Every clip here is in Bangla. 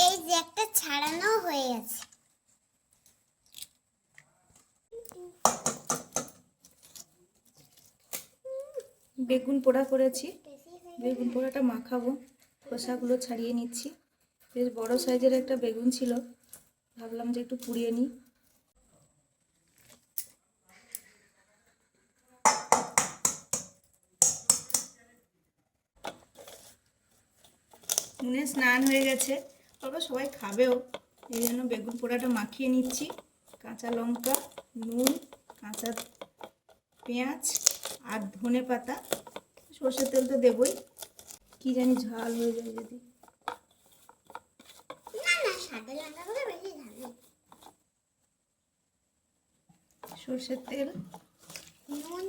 এই যে একটা ছাড়ানো হয়ে গেছে। বেগুন পোড়া করেছি, বেগুন পোড়াটা মাখাবো। খোসাগুলো ছাড়িয়ে নিচ্ছি। বেশ বড় সাইজের একটা বেগুন ছিল, ভাবলাম যে একটু পুড়িয়ে নিই। নুনে স্নান হয়ে গেছে, তবে সবাই খাবেও, এই জন্য বেগুন পোড়াটা মাখিয়ে নিচ্ছি। কাঁচা লঙ্কা, নুন, কাঁচা পেঁয়াজ আর ধনে পাতা, সর্ষের তেল তো দেবই, কি জানি ঝাল হয়ে যায় যদি। না না, সাদা লঙ্কাগুলো বেশি ঝাল নেই। সর্ষের তেল, নুন,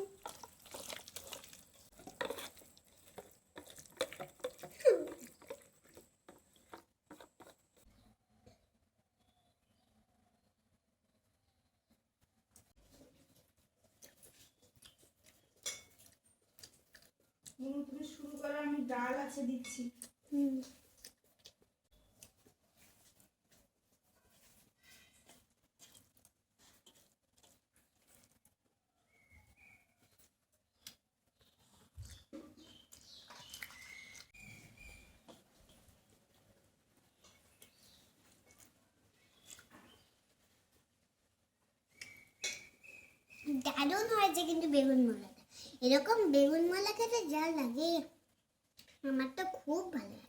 তুমি শুরু করো, আমি ডাল আছে দিচ্ছি। দারুণ হয়েছে কিন্তু বেগুন মালাটা। এরকম বেগুন মালা খেতে যা লাগে, আমার তো খুব ভালো লাগে।